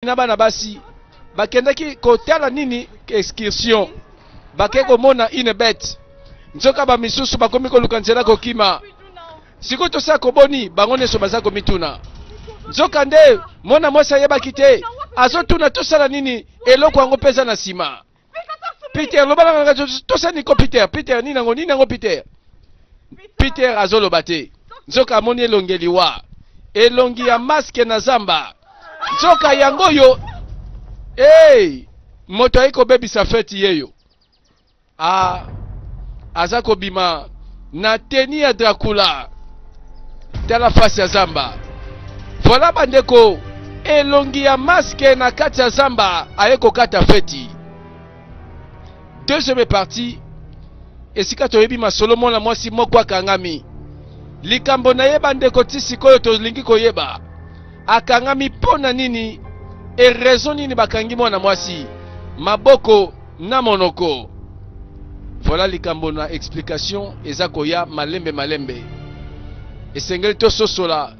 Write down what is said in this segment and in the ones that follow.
na bana basi bakendaki kotala nini excursion bakeko mona une bête nzoka ba misusu bakomi koluka nzela kokima siko tosa koboni bango neso baza komituna nzoka nde mona mwasa yebaki te azotuna tosala nini eloko yango peza na sima Peter lobala nga tosa niko Peter nini nango Peter azoloba te nzoka amoni elongeli wa elongi ya maske na zamba nzoka yango yo moto ayiko bebisa feti yeyo aza kobima na teni ya Dracula tala fasi ya zamba voilà bandeko elongi ya maske na kati ya zamba ayeko kata feti. Deuxième partie esika toyebi masolo mona mwasi moko akangami likambo na ye bandeko ti sikoyo tolingi koyeba akangami pona nini e raison nini bakangi mwana mwasi maboko na monoko. Voilà likambo na explication eza koya malembe esengeli tososola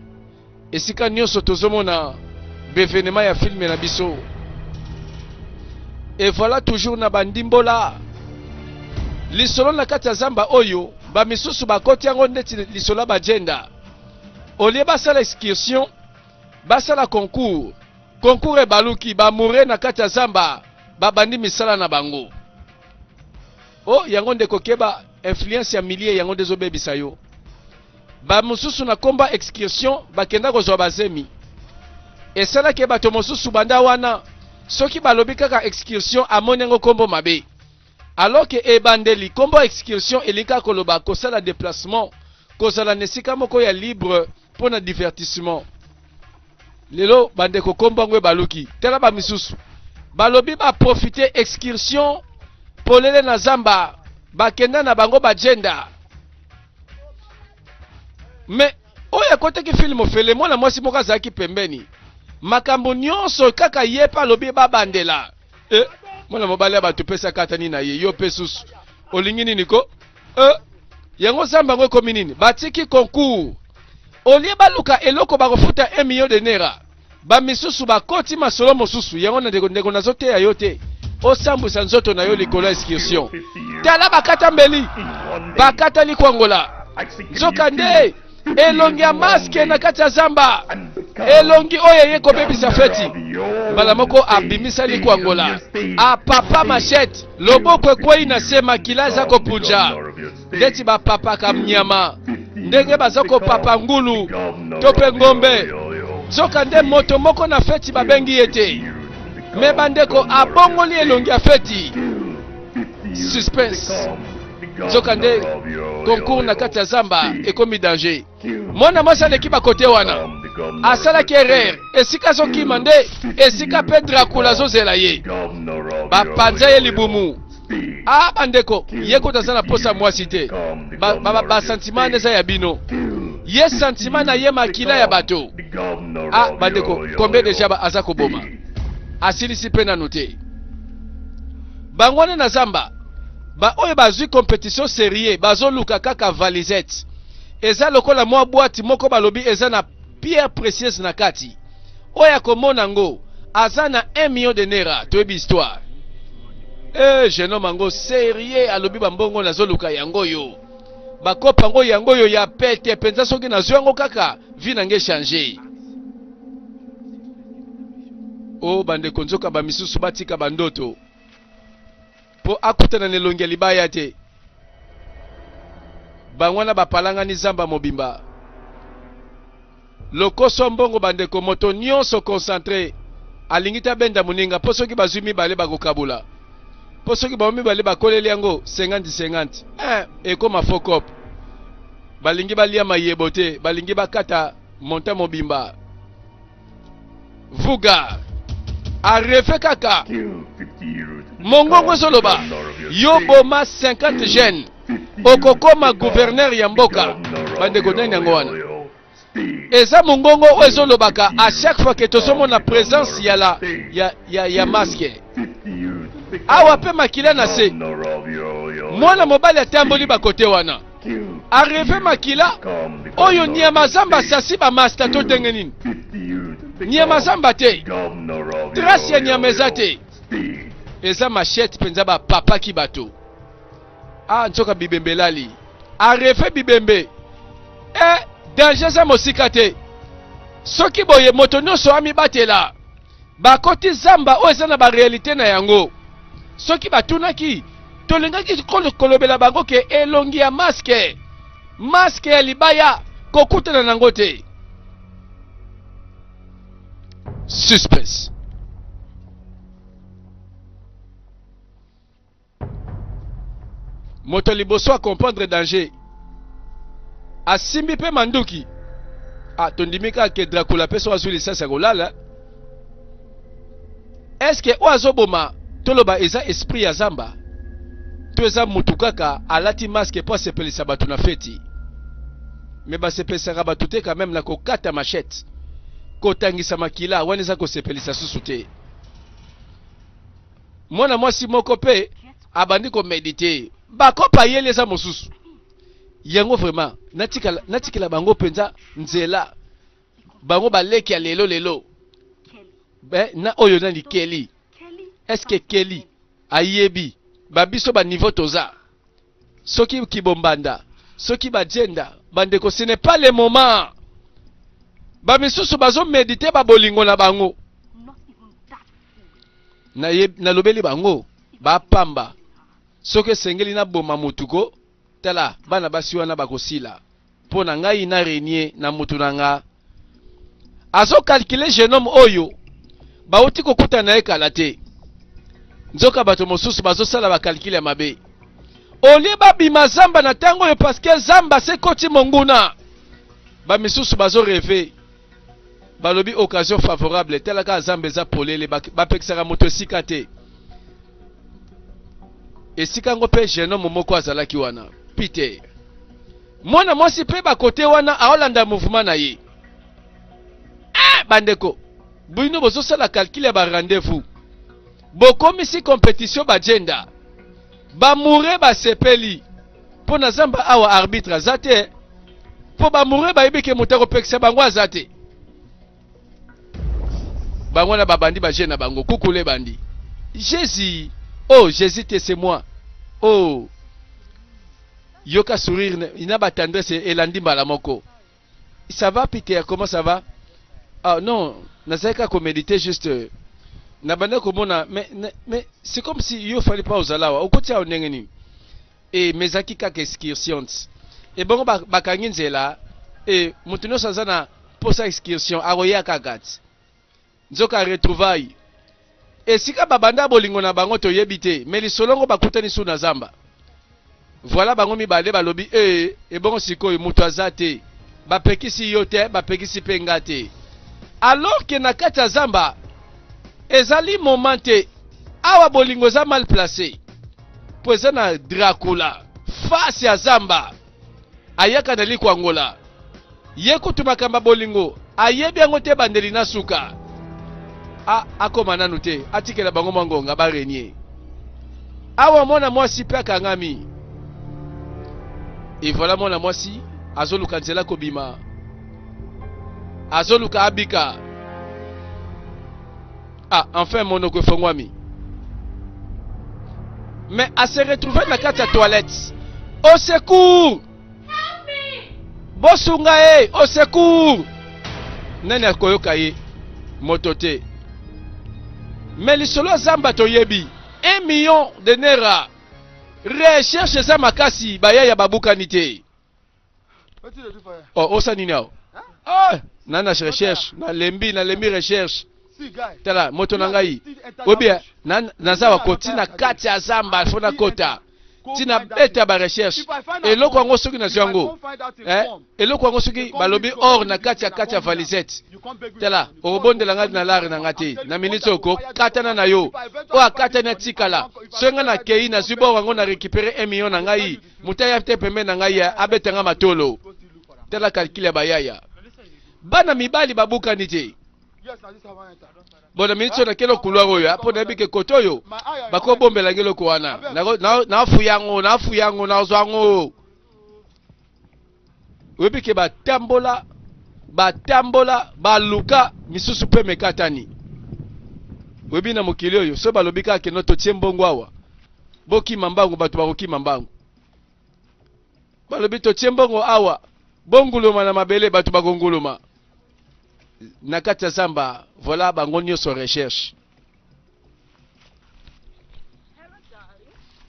esika nyonso tozomona bevenema ya filme na biso. Et voilà toujours na bandimbola lisolo na kati ya zamba oyo ba misusu bakoti yango ndeti lisolo ba agenda olie basala excursion basala concours e baluki ba mure na kati ya zamba babandi misala na bango yango ndeko keba influence ya milier yango ndezo bebisa yo ba mususu na komba excursion bakenda kozwa bazemi esala ke bato mususu banda wana soki balobi kaka excursion amoni yango kombo mabe alors que ebandeli kombo excursion elika koloba kosala déplacement kozala nesika moko ya libre pona divertissement. Lelo bandeko kombo yango baluki tela ba misusu balobi ba profiter excursion polele na zamba bakenda na bango bagenda mais oya koteki film ofele mwana mwasi moko azalaki pembeni makambo nyonso kaka ye pa lobi babandela mwana mobali ya bato pesa katani na ye yo pe susu olingi nini ko yango zamba ngo ekomi nini batiki concours olie baluka eloko bakofuta 1 million de naira ba misusu bakoti masolo mosusu yango na ndeko nazoteya yo te osambwisa nzoto na yo likolo excursion tala bakata mbeli bakata likwangola nzoka nde elongi ya maske na kati ya zamba elongi oyo ye kobebisa feti mbala moko abimisa likwangola apapa machete loboko ekwei na se makila eza kopunja ndeti bapapa kamnyama ndenge baza kopapa ngulu to mpe ngombe nzoka nde moto moko na feti babengi ye te me bandeko abongoli elongi ya feti suspense nzoka nde concours na kati ya zamba ekomi danger mwana mwasi aleki bakote wana asalaki erreur esika azokima nde esika mpe Dracula azozela ye bapanza ye libumu bandeko ye kota aza na posa mwasi te basentima eza ya bino ye sentima na ye makila ya bato bandeko combien deja aza koboma asilisi mpe nanu te bango wana na zamba oyo bazwi compétition sérieux bazoluka kaka valisette eza lokola mwa boîte moko balobi eza na pierre précieuse na kati oyo komona ngo aza na 1 million de naira toyebi histoire jeune homme ngo sérieux alobi bambongo nazoluka yango yo bakopa ngo yango yo ya pete penza soki nazwi yango kaka vi nange changer bandeko nzoka bamisusu batika bandoto po akutana nelongi ya libaya te bangwana bapalangani zamba mobimba lokoso mbongo bandeko moto nyonso concentré alingi ta benda muninga po soki bazwi mibale bakokabula po soki baomi mibale bakoleli yango 50-50 ekoma fokop balingi balia mayebo te balingi bakata monta mobimba vuga arefe kaka mongongo ezoloba yo boma 50 jeunes okokoma gouverneur ya mboka bandeko nani yango wana eza mongongo oyo ezolobaka à chaque fois que tozomona présence ya masque awa mpe makila na se mwana mobali atamboli bakote wana arrive makila oyo nyama zamba sasi bamasta to ndenge nini nyama zamba te trace ya nyama eza te. Eza machette penza ba papa ki bato. Ah, nzoka bibembe lali. Arefe bibembe. Danger za mosika te. Soki boye moto nyonso ami batela. Bakoti zamba o eza na ba réalité na yango. Soki batunaki tolingaki kolobela bango ke elongi ya masque. Masque ya libaya kokutana nango te. Suspense. Moto liboso a comprendre danger. Asimbi pe manduki. Ah, tondimika ke Dracula peso azuli sasa kolala. Est-ce que oazo boma toloba eza esprit ya zamba? To eza mutu kaka alati masque po sepelisa batu na feti. Me ba sepelisa batu te quand même na kokata machette. Kotangisa makila wana eza ko sepelisa susu te. Mwana mwasi moko pe abandi ko méditer. Bakopa yele eza mosusu. Yango vraiment natikala bango penza nzela. Bango baleki ya lelo. Na oyo nani Kelly. Est-ce que Kelly ayebi babiso ba niveau toza? Soki kibombanda, soki ba jenda, bandeko ce n'est pas le moment. Ba misusu bazo méditer ba bolingo na bango. Na lobeli bango ba pamba. Soki sengeli na boma mutuko tala bana basi wana bakosila. Pona ngai na renier na mutu nanga. Azo calculer jeune homme oyo. Bauti kokuta na ekala te. Nzoka bato mosusu bazo sala ba calcul ya mabe. Olie ba bima zamba na tango yo parce que zamba se koti monguna. Ba misusu bazo rêver. Balobi occasion favorable telaka zamba za polele ba pekisaka moto sika te. Esika ngo pe jeune homme moko azalaki wana. Pite. Mwana mwasi pe ba kote wana aolanda mouvement na ye. Bandeko. Bino bozo sala calcul ya ba rendez-vous. Bokomisi compétition ba gender. Ba moure ba sepeli. Po na zamba awa arbitre azate. Po ba moure ba ibike mutako pekisa bango azate. Bango na babandi ba gender bango kukule bandi. Jésus. Oh, Jésus c'est moi. Oh. Yoka sourire, ina ba tendresse elandi mbala moko. Ça va Peter, comment ça va? Ah non, nazaka ko méditer juste. Nabanda komona mais c'est comme si yo fallait pas ozalawa. Okotia onengeni. Et mezaki kaka excursions. Et bongo bakangi nzela et mutuno sanzana posa excursion aroya kagat. Nzoka retrouvaille. Et sika babanda bolingo na bango to yebite, mais li solongo bakutani su na zamba. Voilà bango mibale balobi et bongo sikoyo mutu azate. Bapekisi yote, bapekisi pengate. Alors que na kati ya zamba ezali momenté awa bolingo za mal placé. Poza na Dracula face ya zamba ayaka na likwangola. Ye kutuma kamba bolingo ayebi yango te bandeli na suka. Akoma nanu te atikela bango mangonga ba renier. Awa mwana mwasi pe akangami. Et voilà mwana mwasi azoluka nzela kobima. Azoluka abika. Enfin monoko fongwami. Mais à se retrouver dans la toilette. Au secours! Bosunga au secours! Nene koyoka ye motote. Mais le solo zamba toyebi 1 million de naira. Recherche za makasi baya ya babuka nite. Oh, osa nini ao? Nana recherche, na lembi recherche. Tala moto nangai. Obia nazawa kotina kati ya zamba fona kota. Tina beta ba recherche. Eloko ngo soki na zango. Eloko ngo soki balobi or na kati ya valisette. Tala obondela ngati na lare na ngati. Na minute oko katana na yo. O akata na tikala. Songa na kei na zubo wango na récupérer 1 million na ngai. Mutaya te pembe na ngai abetanga matolo. Tala calcule bayaya. Bana mibali babuka nite. Bona minitso na kelo couloir oyo apo na bike kotoyo bako bombela ngelo ko wana na afu yango na zwango webike batambola baluka misusu pe mekatani webi na mokili oyo so balobi kaka keno totie mbongo awa bokima mbangu bato bakokima mbangu balobi totie mbongo awa bonguluma na mabele bato bakonguluma na kati ya zamba. Voilà bango nyonso recherche.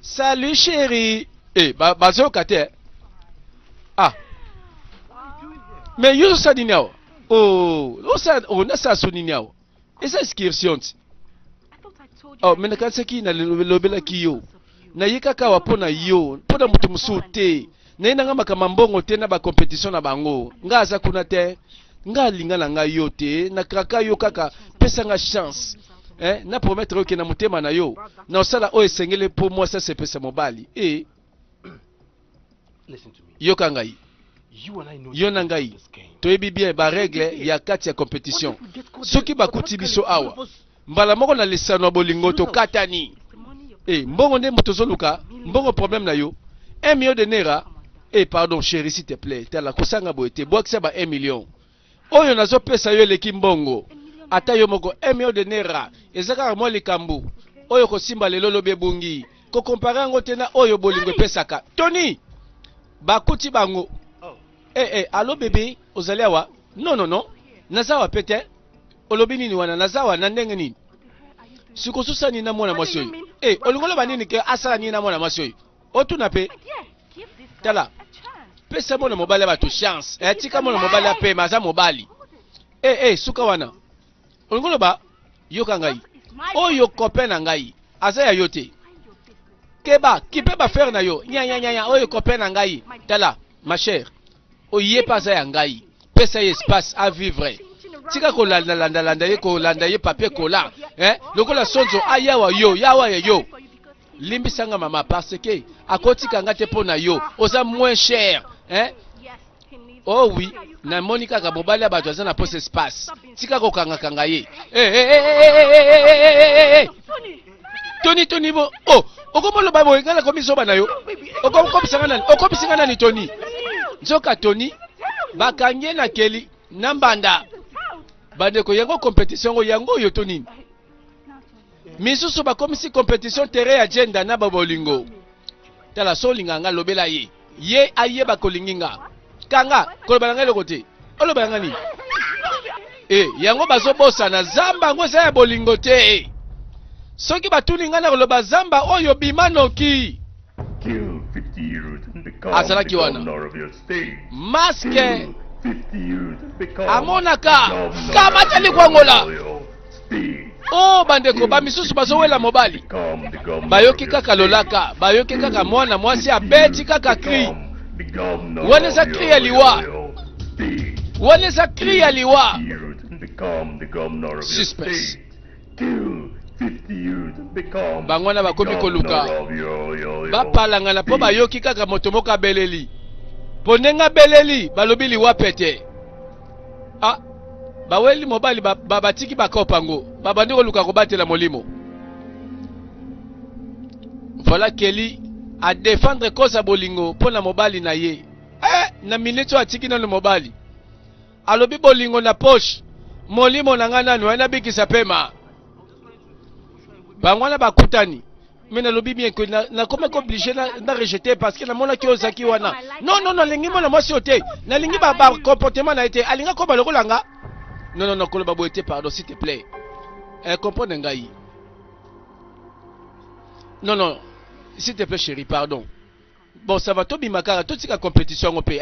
Salut chérie. Bazoka te. Ah. Mais yo sa nini awa? Nasa so nini awa? Esa inscription ti. Mais nakansaki na lobela ki yo. Na yikaka wa pona yo, pona mutu musu te. Na ina nga makama mbongo te na ba competition na bango. Nga aza kuna te. Nga linga na nga yo te. Na kraka yo kaka pesa nga chance. Na promettre ke na mutema na yo. Na osala o esengele po moi ça c'est pesa mobali. Yo kangai. Yo nangai. Toyebi bien ba règle ya kati ya compétition. Soki bakuti biso awa. Mbala moko na lesano bolingo to katani. Mbongo nde moto zoluka, mbongo problème na yo. 1 million de naira. Pardon chérie s'il te plaît. Tala kosanga boete. Boakisa ba 1 million. Oyo nazo pesa yo leki mbongo. Ata yo moko 1 million de naira. Ezaka mo likambu. Oyo kosimba lelo lobe bungi. Ko comparer ngo tena oyo bolingo pesaka. Tony. Bakuti bango. Allo bébé, ozali awa? Non. Nazawa pete. Olobi nini wana nazawa na ndenge nini? Sikosusa ni na mwana mwasi oyo. Olingolo ba nini ke asala ni na mwana mwasi oyo? Otuna pe. Tala. Pesa mwana mobali ba to chance. Tika mwana mobali ape maza mobali. Suka wana. Olingolo ba yoka ngai. Oyo copain na ngai. Aza ya yote. Keba, kipe ba faire na yo. Nya oyo copain na ngai. Tala, ma chère. Oye pasa ya ngai. Pesa espace à vivre. Tika ko landa ye ko landa ye papier kola. Lokola sonzo ayawa yo. Limbisanga mama parce que akotika ngate pona yo. Oza moins cher. Oh oui, na Monica ka mobali ya bato azana pose espace. Tika ko kanga ye. Tony bo. Okomolo ba bo ngala komiso bana yo. Okomisanga nani Tony? Nzoka Tony bakanye na keli nambanda. Bandeko yango compétition yango yo Tony. Misusu bakomisi compétition terrain agenda na babolingo. Tala solinga nga lobela ye. Ye aye bakolinginga. Kanga kolobala nga lokote. Olobala nga ni. Yango bazobosa na zamba ngo sa ya bolingo te. Soki batuni nga na koloba zamba oyo bimanoki. Azalaki wana. Maske. Amonaka. Kamatali kwangola. Bandeko bamisusu bazowela mobali. Bayoki kaka lolaka. Bayoki kaka mwana mwasi abeti kaka kri. Waneza kri ya liwa. Suspense. Bangwana bakomi koluka. Bapalangana po bayoki kaka moto moko beleli. Ponenga beleli balobi liwa pete. Baweli mobali babatiki bakopango. Babandi koluka kobatela molimo. Voilà Kelly a défendre kosa bolingo pona mobali na ye. Na minute atiki na mobali. Alobi bolingo na poche. Molimo nanga nanu ena bikisa pema. Bangwana bakutani. Mais na lobi bien que na comme obligé na rejeter parce que na mona ki ozaki wana. Non, lingi mona mwasi ote. Na lingi ba comportement na été. Alinga ko balokolanga. Non, koloba boete pardon s'il te plaît. Comprendre ngai. Non, s'il te plaît chérie, pardon. Bon, ça va to bimakara toute la compétition au pays,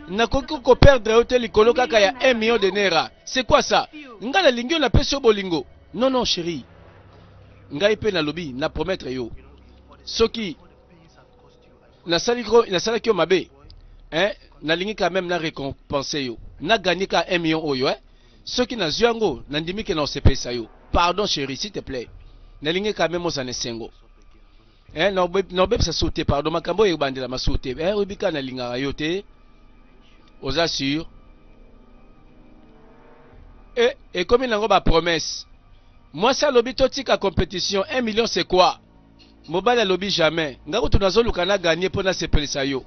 na ko perdre hôtel likolo kaka ya 1 million de naira. C'est quoi ça? Ngala lingi na peso bolingo. Non chérie. Ngai pe na lobi na promettre yo. Soki na salaki yo mabe. Na lingi quand même na récompenser yo. Na gagner ka 1 million oyo, Soki na zyango na ndimike na osepesa yo. Pardon chérie, s'il te plaît. Na lingi quand même ozane sengo. Na obeb sa sauter pardon makambo e bandela masauter. Obika na linga yo te. Oza sûr. Et comme il a promesse. Moi ça lobi totika compétition 1 million c'est quoi? Mobile lobi jamais. Ngako tunazoluka na gagner pona sepelisa yo.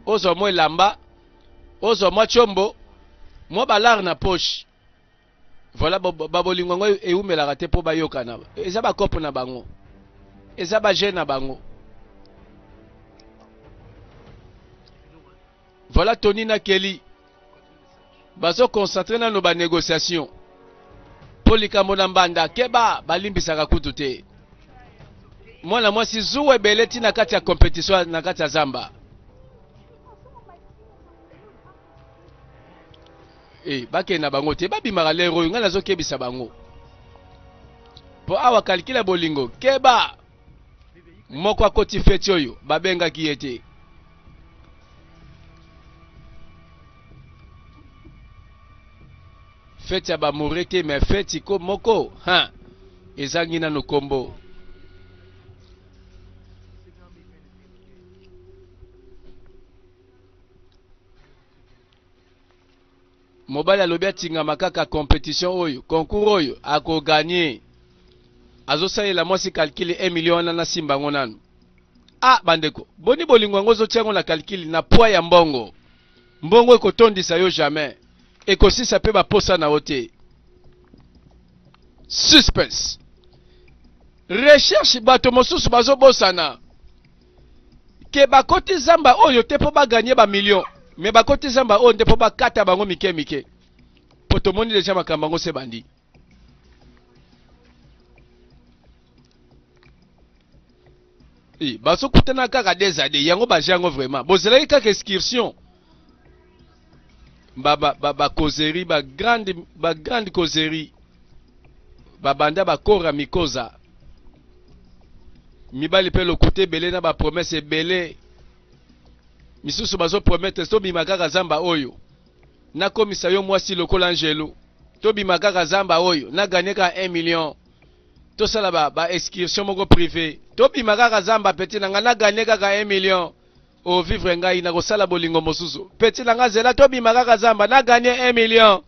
Ozo mo lamba. Ozo mo chombo. Moi balar na poche. Voilà babolingo ngo eumelaka te po bayokana. Eza ba kopo na bango. Eza ba jeune na bango. Voilà Tony na Kelly. Bazo concentrer na no ba négociation. Polikambo na mbanda keba balimbisaka kutu te. Mwana mwasi zuwe beleti na kati ya competition na kati ya zamba. Bake na bango te babimaka lero nga nazo kebisa bango. Po awa kalkila bolingo keba moko akoti feti oyo babengaki ye te. Feti ya bamorete me feti ko moko ezangi na no kombo. Mobali alobi atingama kaka compétition oyo concours oyo ako gagner azosalela mwasi calcul 1 million na simba ngo nanu. Bandeko boni bolingo ngo zotiango na calcul na poids ya mbongo. Mbongo ekotondisa yo jamais. Ekosisa pe baposa na ote. Suspense. Recherche bato mosusu bazobosana. Ke bakoti zamba oyo te po ba gagner ba million. Mais bakoti zamba oyo te po ba kata bango mike mike. Poto moni deja makamba ngo se bandi. Baso kutana kaka des années yango ba jango vraiment. Bozela kaka excursion. Ba causerie ba grande causerie. Banda ba kora mikoza. Mibali pe lokote belé na ba promesse belé. Misusu bazo promettre to bimakaka zamba oyo. Na komisa yo mwasi lokola Angelo. To bimakaka zamba oyo na gagner ka 1 million. To sala ba excursion moko privé. To bimakaka zamba petit na na gagner ka 1 million. O vivre ngai na ko sala bolingo mosusu. Petit na nga zela to bimakaka zamba na gagner 1 million.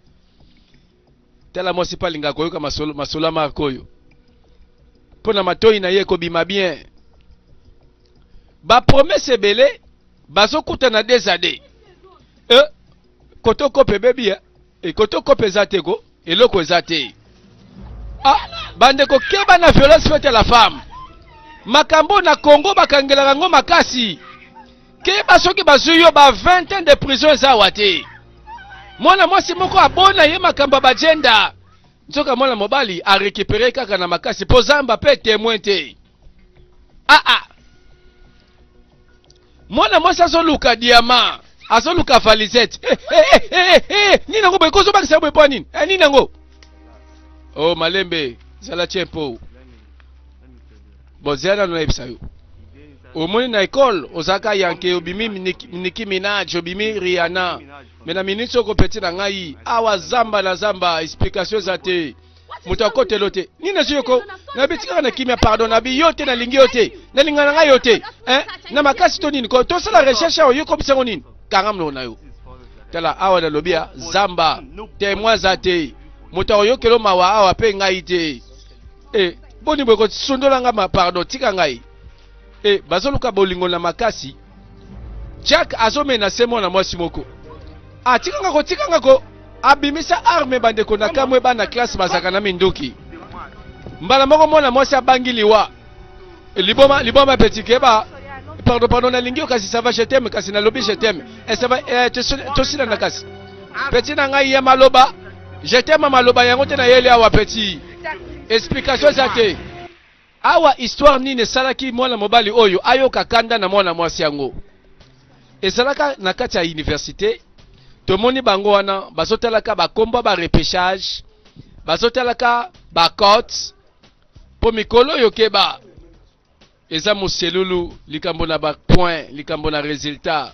Tela mwasi palinga koyoka masolo makoyo. Pona matoi na ye ko bima bien. Ba promesse belé bazo kutana des années. Koto kope baby koto kope zateko eloko ezate. Bande ko keba na violence faite à la femme. Makambo na Congo bakangelaka ngo makasi. Keba soki bazuyo ba 20 ans de prison za wate. Mwana mwasi moko abona ye makamba ba gender. Nzoka mwana mobali a récupérer kaka na makasi po zamba pe témoin te. Mwana mwasi azoluka diamant, azoluka valisette. Nina ngo bekozo bakisa bo nini? Nina ngo. Oh malembe, zala chempo. Bozana no ebisa yo. Omoni na école, ozaka yanke obimi Nicki Minaj, obimi Rihanna. Mena minitso ko petit na ngai, awa zamba na zamba explication zate. Muto akote lote. Nina siyoko, na bitika na kimia pardon na bi yote na lingi yote. Na lingana ngai yote. Na makasi to nini ko to sala recherche yo ko bisango nini? Kangam na yo. Tala awa na lobia zamba témoin zate. Muto oyokelo mawa awa pe ngai te. Boni boko sundola nga ma pardon tika ngai. Bazoluka bolingo na makasi. Jack azomena semo na mwasi moko. Tika nga ko. Abimisa arme bandeko na kamwe bana classe bazaka na minduki. Mbala moko mona mwasi abangiliwa. Liboma petit keba. Pardon na lingio kasi ça va je t'aime kasi na lobi je t'aime. Et ça va tosila na kasi. Petit na ngai ya maloba. Je t'aime maloba yango te na yele awa petit. Explication zate. Awa histoire nini salaki mwana mobali oyo ayoka kanda na mwana mwasi yango. Esalaka na kati ya université. Tomoni bango wana bazotalaka bakomba ba repêchage, bazotalaka ba cote po mikolo yokeba eza moselulu likambo na ba point likambo na résultat.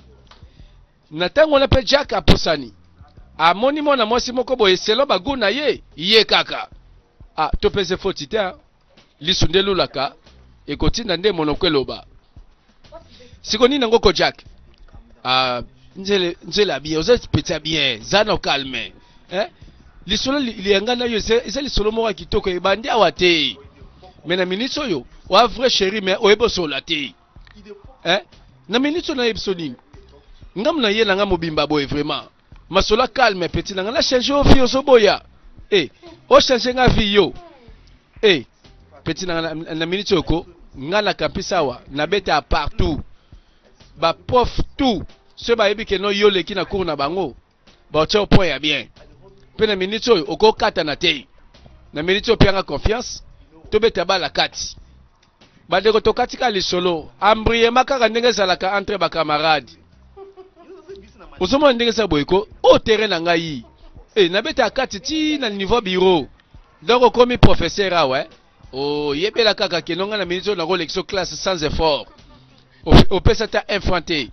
Na tango na pe Jack aposani amoni mona mwasi moko boye selo baguna ye kaka to pese fotita lisundelu laka ekotinda nde monokweloba sikoni nango ko Jack nzela bien oza petit bien zana calme lisolo liangana yo eza lisolo moko kitoko ebandi awa te mais na minitso yo wa vrai chéri mais oyebo sola te na minitso na ebsoni ngam na ye na nga mobimba boye vraiment masola calme petit na nga la changer au fio so boya o changer nga vie yo petit na minute oko nga na campus awa na beta partout ba prof tout ce ba yebi ke no yo leki na cours na bango ba o point ya bien pe na minute oyo oko kata na te na minute o pianga confiance to beta ba la kati ba de ko katika lisolo ambriye makaka ndenge zalaka entre ba camarades Ozomo ndenge sa boyko au terrain na ngai na beta kati ti na niveau bureau donc comme professeur awa yebela kaka kenonga na minute na ko lection classe sans effort au pesa ta infanté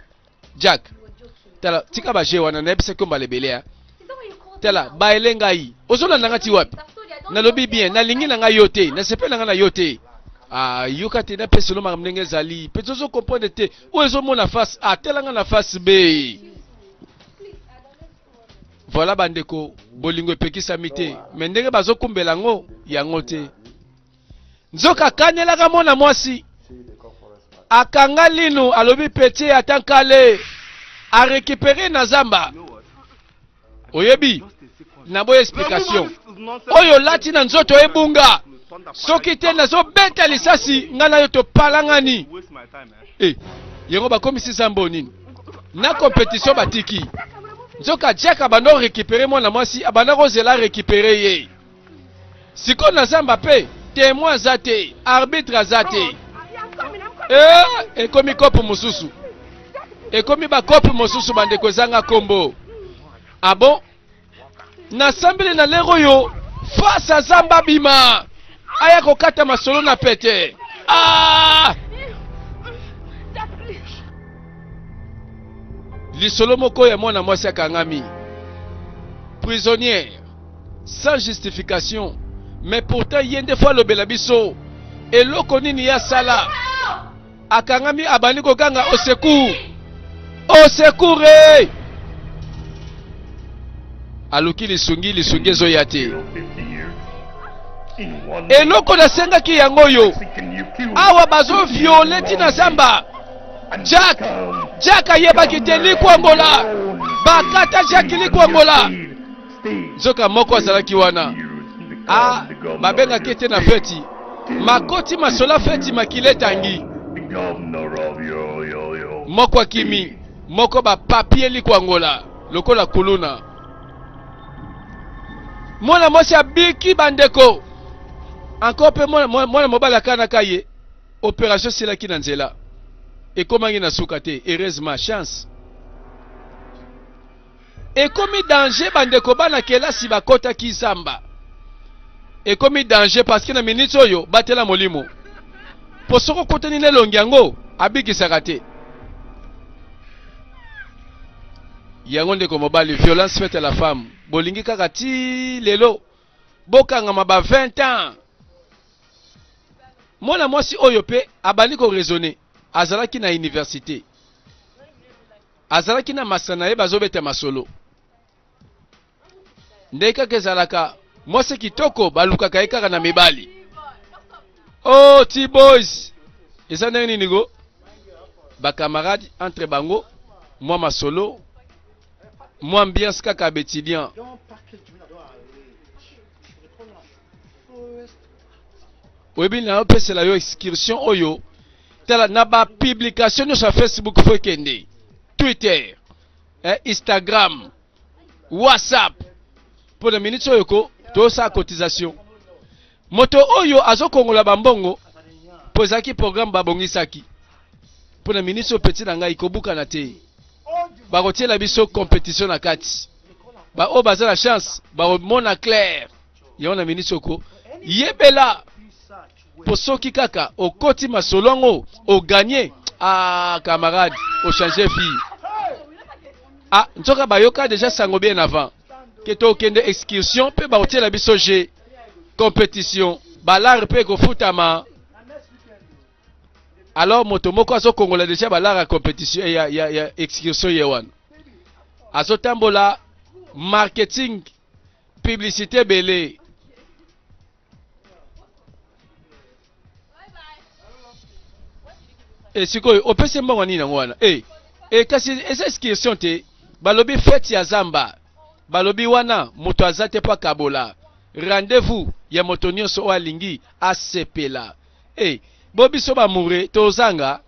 Jack tala tika ba je wana na ebise ko balebelea tala ba elenga yi ozola nanga ti wapi na lobi bien na lingi na ngai yote na sepela nanga na yote yoka te na pesa lo ndenge zali pezozo comprendre te o ezomo na face telanga na face B. Voilà bandeko bolingo epekisa mite mais ndenge bazokumbela ngo yango te nzoka kanelaka mona mwasi akanga lino alobi petit atankale a récupérer na zamba oyebi na boye explication oyo lati na nzoto ebunga soki te nazo beta lisasi ngana yo to palangani yengo bakomisi zambo nini na compétition batiki Nzoka Jaka bando récupérer mwana mwasi abana kozela récupérer ye. Siko na zamba pe témoin zate, arbitre zate. Ekomi kopo mususu. Ekomi ba kopo mususu bande kozanga kombo. Ah bon? Na sambele na lero yo face à zamba bima. Aya kokata masolo na pete. Lisolo moko ya mwana mwasi akangami prisonnière sans justification mais pourtant yende fois le belabiso eloko nini ya sala akangami abani kokanga au secours aluki lisungi ezo ya te eloko nasengaki yango yo awa bazo violeti na zamba Jack ayebaki te likwambola bakata Jack likwambola nzoka moko azalaki wana babengaki te na feti makoti masola feti makile tangi moko akimi moko bapapie likwangola lokola kuluna mwana mwasi abiki bandeko encore pe mwana mobala kanaka ye opération silaki na nzela ekomangi na suka te heureusement chance ekomi danger bandeko bana kelasi bakota kizamba ekomi danger parce que na minute oyo batela molimo posoko kotani na longi yango abikisaka te yango ndeko mobali violence faite à la femme bolingi kaka ti lelo bokangama ba 20 ans mwana mwasi oyo pe abandi ko raisonner azalaki na université azalaki na masana ye bazobeta masolo ndeka kezalaka mwasi kitoko balukaka ye kaka na mibali ti boys eza ndenge nini go bacamarade entre bango mwa masolo mwa ambiance kaka bétidian oyebi na opesela yo excursion oyo tala na ba publication sur Facebook fo kende Twitter Instagram WhatsApp pour la minute oyo ko to sa cotisation moto oyo azokongola bambongo pozaki programme babongisaki pour la minute petit na ngai kobuka na te ba kotiela biso compétition na kati ba o baza la chance ba mona clair yo na minute oko yebela posoki kaka okoti masolongo o gagner camarade o changer fille nzoka bayoka déjà sango bien avant que to kende excursion pe ba otiela biso G compétition balar pe ko futama alors moto moko azo kongola déjà balar compétition ya excursion yewan azo tambola marketing publicité belé sikoyo opese mbongo nini nango wana kasi eza excursion te balobi fete ya zamba balobi wana moto aza te pa kabola rendez-vous ya moto nyonso oyo alingi asepela. Bobiso bamure tozanga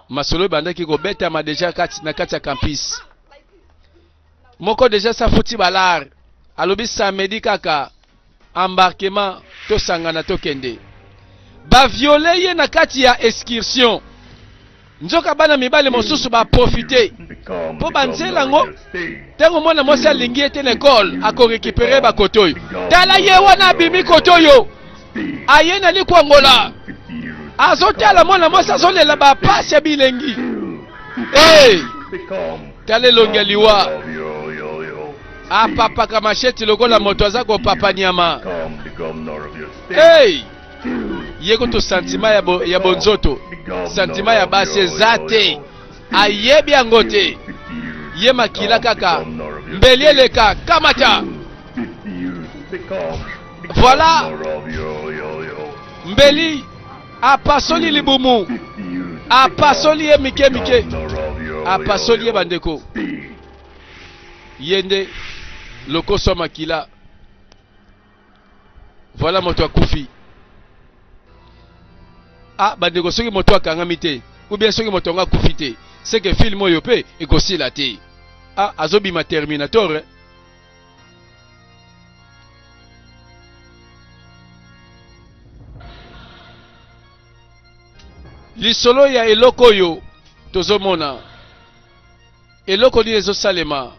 masolo ebandaki kobetama deja na kati ya campus. Moko deja safuti balar alobi samedi kaka embarquement tosangana tokende. Baviole ye na kati ya excursion. Nzoka bana mibale mosusu ba profiter po banzela ngo tango mwana mwasi alingi ete na école ako récupérer ba kotoyo. Tala ye wana bimi kotoyo aye na likwangola azotala mwana mwasi azolela ba pasi ya bilengi. Tala elongi liwa apapaka masheti lokola moto aza kopapa nyama. Yeko to sentima ya bonzoto, sentima ya basi ezate ayebi yango te. Ye makila kaka mbeli eleka kamata. Voilà, mbeli apasoli libumu, apasoli ye mike mike, apasoli ye bandeko yende lokoso makila. Voilà moto akufi. Bandeko soki moto akangami te ou bien soki moto nga kufi te, c'est que film oyo pe ekosila te. Azobima Terminator. Lisolo ya eloko oyo tozomona, eloko ni ezosalema,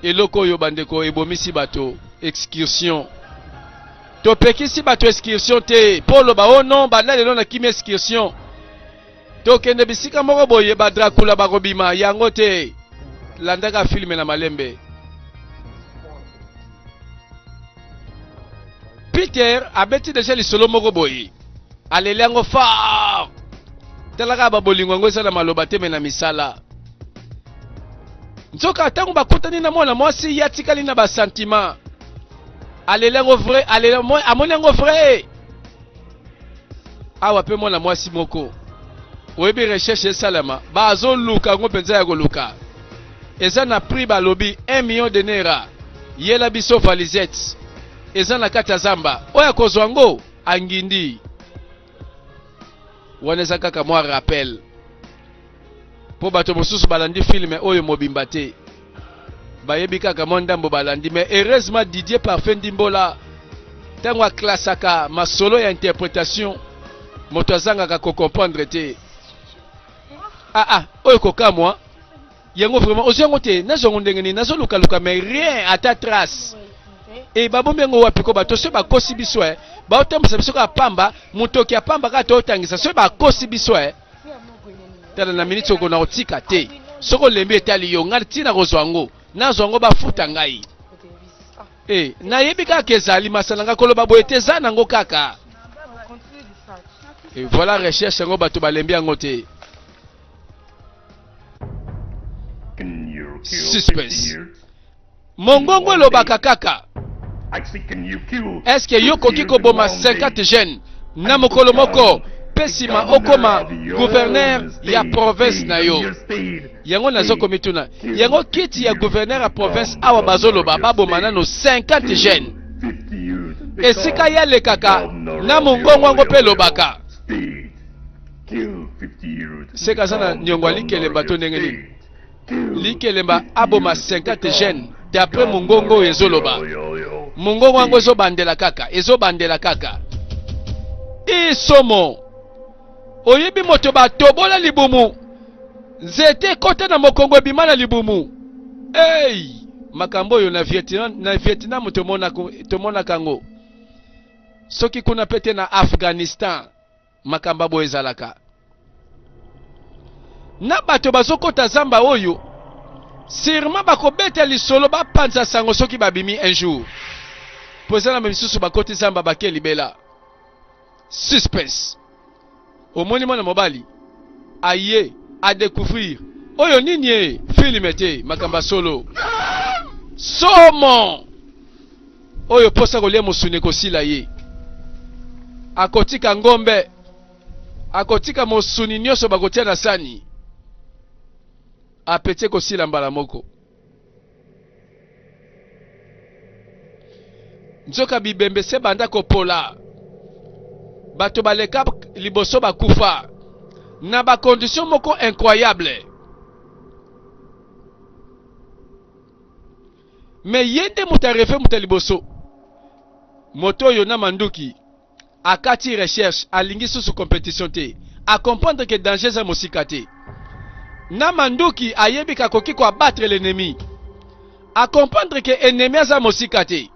eloko oyo bandeko ebomisi bato excursion. Topekisi bato excursion te polo ba non banda lelo na kimi excursion. Tokende bisika moko boye ba Dracula bakobima yango te. Landaka filme na malembe. Peter abeti deja lisolo moko boye alele yango fa talaka ba bolingo ngo esala maloba te mena misala. Nzoka tango bakutani na mwana mwasi yatikali na ba sentiment. Alléluia vrai, alléluia amonango vrai. Awa pe mwana mwasi moko. Oyebi recherche salama. Bazo luka ngo penza ya koluka. Eza na prix balobi 1 million de naira. Yela biso valisette. Eza na kata zamba. Oya kozwango angindi. Waneza kaka mwa rappel. Po bato mosusu balandi filme oyo mobimba te. Bayebi kaka mondambo balandi, mais heureusement Didier Parfait Ndimbola tango aklasaka masolo ya interprétation moto azangaka ko comprendre te. Oyo kokamwa yango vraiment ozango te nazongo ndenge ni nazoluka luka mais rien à ta trace. Babombi yango wapi ko bato so bakosi biso ba otambisa biso ka pamba mutoki ya pamba ka to otangisa so bakosi biso tala na minute ko na otika te soko lembi etali yo ngati tina kozwango nazongo bafuta ngai. Nayebi kaka ezali masalanga koloba boye te za nango kaka. Voilà recherche yango bato balembi yango te. Suspense. Mongongo elobaka kaka. Est-ce que yo koki koboma 50 jeunes na mokolo moko pesima okoma gouverneur ya province na yo? Yango nazoko mituna. Yango kiti ya gouverneur ya province awa bazoloba baboma nano 50 jeunes. Esika yale kaka na mongongo wango pe lobaka. Seka sana nyongwa likelemba to ndenge nini? Likelemba aboma 50 jeunes d'après mongongo ezoloba. Mongongo wango ezobandela kaka, ezobandela kaka. Isomo oyebi moto batobola libumu nzete kota na mokongo ebima na libumu. Makambo oyo na Vietnam tomona kango. Soki kuna pete na Afghanistan makamba bo ezalaka. Na bato bazokota zamba oyo sûrement bakobeta lisolo bapanza sango soki babimi un jour. Posana misusu bakoti zamba bake libela. Suspense. Omoni mwana mobali aye a découvrir oyo nini film te makamba solo somo oyo posa kolia musune kosila ye akotika ngombe akotika musuni nyonso bakotia na sani apete kosila mbala moko. nzoka bibembe se banda kopola bato baleka liboso bakufa na ba condition moko incroyable. Mais yende mutarefe mutaliboso moto yo na manduki akati recherche alingi sous compétition te a comprendre que danger za mosika te na manduki ayebi kakoki ko abattre l'ennemi a comprendre que ennemi za mosika te